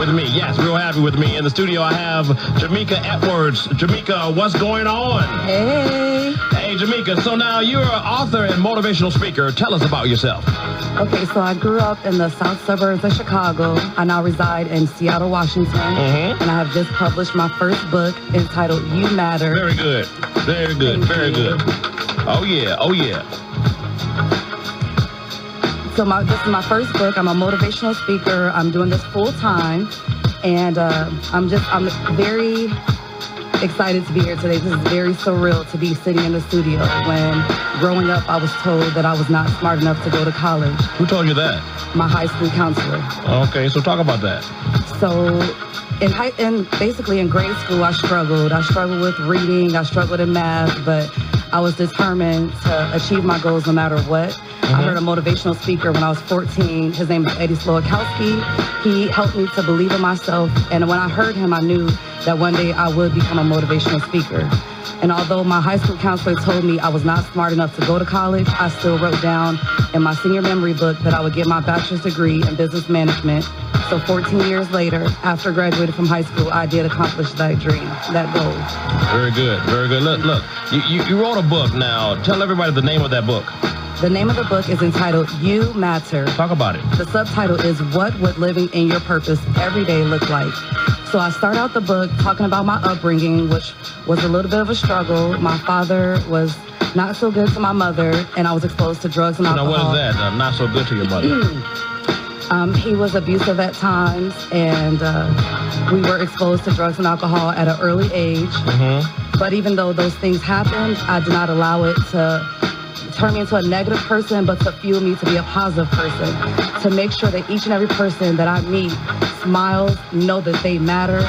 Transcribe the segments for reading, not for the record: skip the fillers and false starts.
with me. Yes, real happy with me. In the studio, I have Jamicka Edwards. Jamicka, what's going on? Hey. Hey, Jamicka. So now you're an author and motivational speaker. Tell us about yourself. Okay, so I grew up in the south suburbs of Chicago. I now reside in Seattle, Washington. And I have just published my first book entitled You Matter. Very good. Very good. Very good. Oh, yeah. Oh, yeah. So this is my first book. I'm a motivational speaker. I'm doing this full time. And I'm very excited to be here today. This is very surreal to be sitting in the studio when growing up I was told that I was not smart enough to go to college. Who told you that? My high school counselor. Okay, so talk about that. So basically in grade school I struggled. I struggled with reading, I struggled in math, but I was determined to achieve my goals no matter what. I heard a motivational speaker when I was 14. His name is Eddie Slowakowski. He helped me to believe in myself. And when I heard him, I knew that one day I would become a motivational speaker. And although my high school counselor told me I was not smart enough to go to college, I still wrote down in my senior memory book that I would get my bachelor's degree in business management. So 14 years later, after graduating from high school, I did accomplish that dream, that goal. Very good. Very good. Look, you wrote a book now. Tell everybody the name of that book. The name of the book is entitled You Matter. Talk about it. The subtitle is What Would Living in Your Purpose Every Day Look Like? So I start out the book talking about my upbringing, which was a little bit of a struggle. My father was not so good to my mother, and I was exposed to drugs and alcohol. Now, what is that? Not so good to your mother? He was abusive at times, and we were exposed to drugs and alcohol at an early age. But even though those things happened, I did not allow it to turn me into a negative person, but to fuel me to be a positive person, to make sure that each and every person that I meet smiles, know that they matter,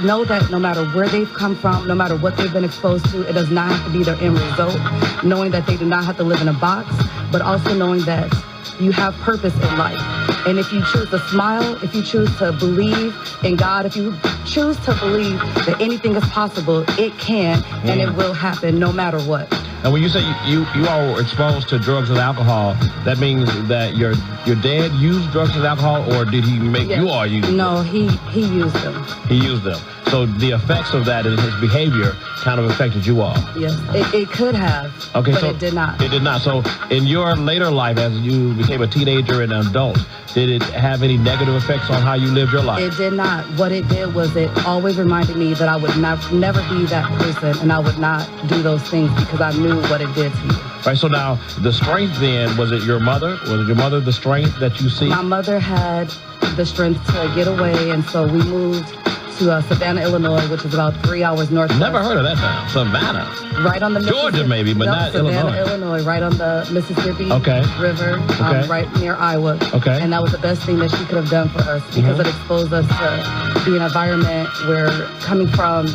know that no matter where they've come from, no matter what they've been exposed to, it does not have to be their end result, knowing that they do not have to live in a box, but also knowing that you have purpose in life. And if you choose to smile, if you choose to believe in God, if you choose to believe that anything is possible, it can and it will happen no matter what. And when you say you all were exposed to drugs and alcohol, that means that your dad used drugs and alcohol, or did he make you all use them? No, he used them. He used them. So the effects of that and his behavior kind of affected you all. Yes, it could have, but it did not. It did not. So in your later life, as you became a teenager and an adult, did it have any negative effects on how you lived your life? It did not. What it did was it always reminded me that I would never be that person, and I would not do those things because I knew what it did to you. Right, so now the strength then, was it your mother? Was it your mother the strength that you see? My mother had the strength to get away, and so we moved to Savannah, Illinois, which is about 3 hours north. Never heard of that town. Savannah. Right on the Georgia, maybe, but not Savannah, Illinois. Right on the Mississippi River, right near Iowa. And that was the best thing that she could have done for us because it exposed us to be an environment where, coming from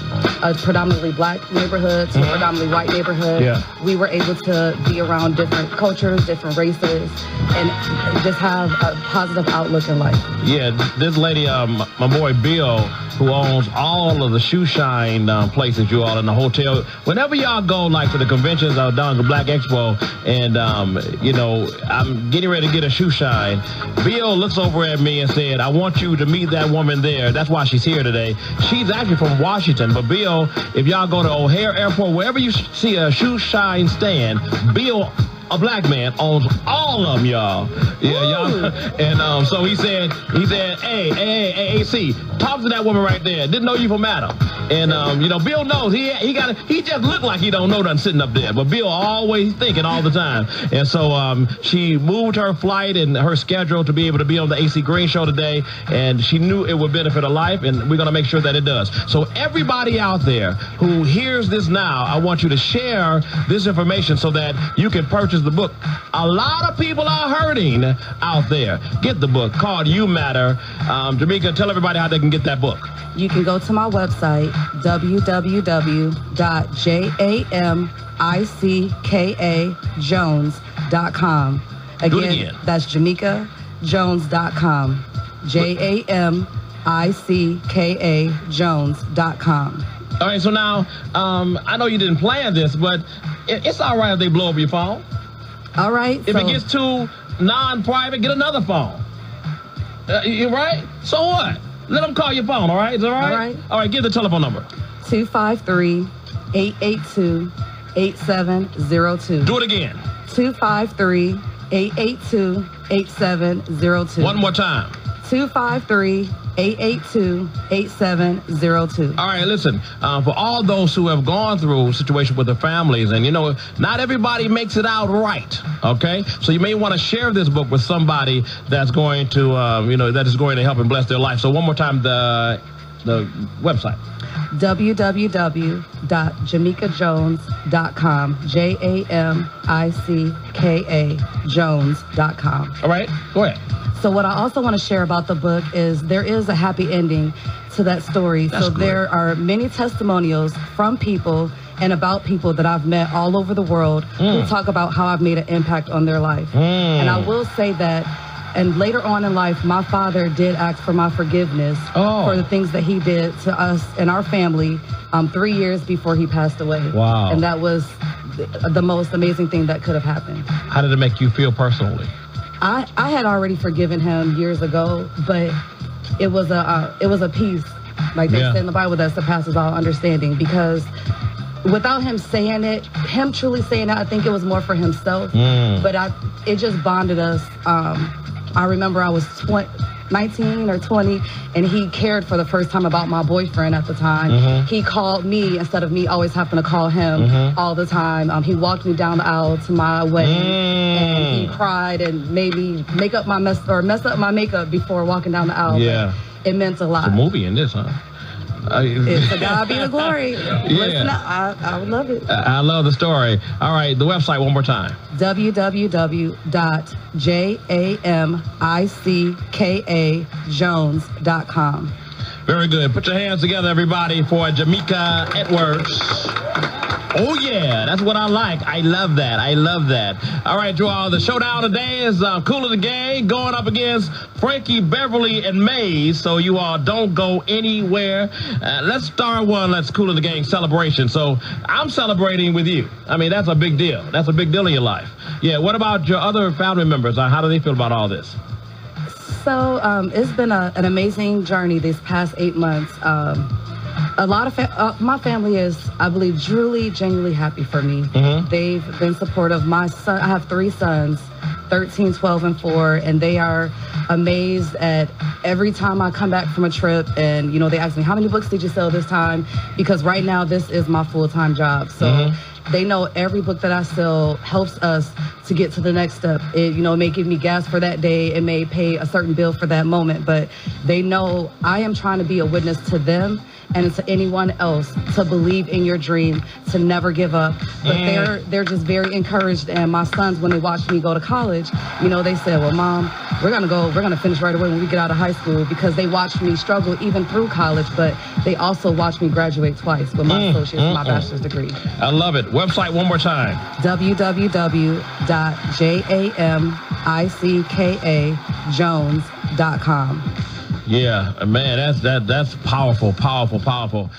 a predominantly black neighborhood to a predominantly white neighborhood, we were able to be around different cultures, different races, and just have a positive outlook in life. Yeah, this lady, my boy Bill, who owns all of the shoe shine places you all in the hotel. Whenever y'all go like to the conventions down at the Black Expo, and I'm getting ready to get a shoe shine, Bill looks over at me and said, "I want you to meet that woman there." That's why she's here today. She's actually from Washington, but Bill, if y'all go to O'Hare Airport, wherever you see a shoe shine stand, Bill, a black man, owns all of them, y'all. Yeah, y'all. And so he said, hey, AC, talk to that woman right there. Didn't know you from Adam. And Bill knows he just looked like he don't know nothing sitting up there, but Bill always thinking all the time. And so she moved her flight and her schedule to be able to be on the AC Green Show today, and she knew it would benefit her life, and we're gonna make sure that it does. So everybody out there who hears this now, I want you to share this information so that you can purchase the book. A lot of people are hurting out there. Get the book called You Matter. Jamicka, tell everybody how they can get that book. You can go to my website, www.jamickajones.com. Again, that's jamickajones.com. jamickajones.com. All right, so now, I know you didn't plan this, but it's all right if they blow up your phone. All right. If it gets too non-private, get another phone. You're right? So what? Let them call your phone, all right? Is that all right? All right. All right, give the telephone number. 253-882-8702. Do it again. 253-882-8702. One more time. 253-882-8702. All right, listen, for all those who have gone through situations with their families, and, you know, not everybody makes it out right, okay? So you may want to share this book with somebody that's going to, that is going to help and bless their life. So one more time, the website. www.jamickajones.com. Jamicka Jones.com. All right, go ahead. So what I also want to share about the book is there is a happy ending to that story. That's good. There are many testimonials from people and about people that I've met all over the world who talk about how I've made an impact on their life. And I will say that, and later on in life, my father did ask for my forgiveness for the things that he did to us and our family 3 years before he passed away. Wow. And that was the most amazing thing that could have happened. How did it make you feel personally? I had already forgiven him years ago, but it was a peace, like they say in the Bible, that surpasses all understanding. Because without him saying it, him truly saying it, I think it was more for himself. But it just bonded us. I remember I was 19 or 20, and he cared for the first time about my boyfriend at the time. He called me instead of me always having to call him all the time. He walked me down the aisle to my wedding, and he cried and made me mess up my makeup before walking down the aisle. Yeah. But it meant a lot. It's a movie in this, huh? It's to God be the glory. Yeah. I would love it. I love the story. All right, the website one more time. www.jamickajones.com. Very good. Put your hands together, everybody, for Jamicka Edwards. Oh, yeah, that's what I like. I love that. I love that. All right, you all, the showdown today is Kool of the Gang going up against Frankie, Beverly, and Maze. So you all don't go anywhere. Let's start one. Let's Kool of the Gang celebration. So I'm celebrating with you. I mean, that's a big deal. That's a big deal in your life. Yeah, what about your other family members? How do they feel about all this? So it's been an amazing journey these past 8 months. A lot of my family is, I believe, truly, genuinely happy for me. They've been supportive. My son, I have 3 sons, 13, 12, and 4, and they are amazed at every time I come back from a trip, and, you know, they ask me, how many books did you sell this time? Because right now, this is my full-time job. So they know every book that I sell helps us to get to the next step. It, may give me gas for that day. It may pay a certain bill for that moment, but they know I am trying to be a witness to them and to anyone else to believe in your dream, to never give up. But they're just very encouraged. And my sons, when they watched me go to college, they said, well, Mom, we're gonna finish right away when we get out of high school, because they watched me struggle even through college, but they also watched me graduate twice with my associate's and my bachelor's degree. I love it. Website one more time. www.jamickajones.com. Yeah, man, that's powerful, powerful, powerful.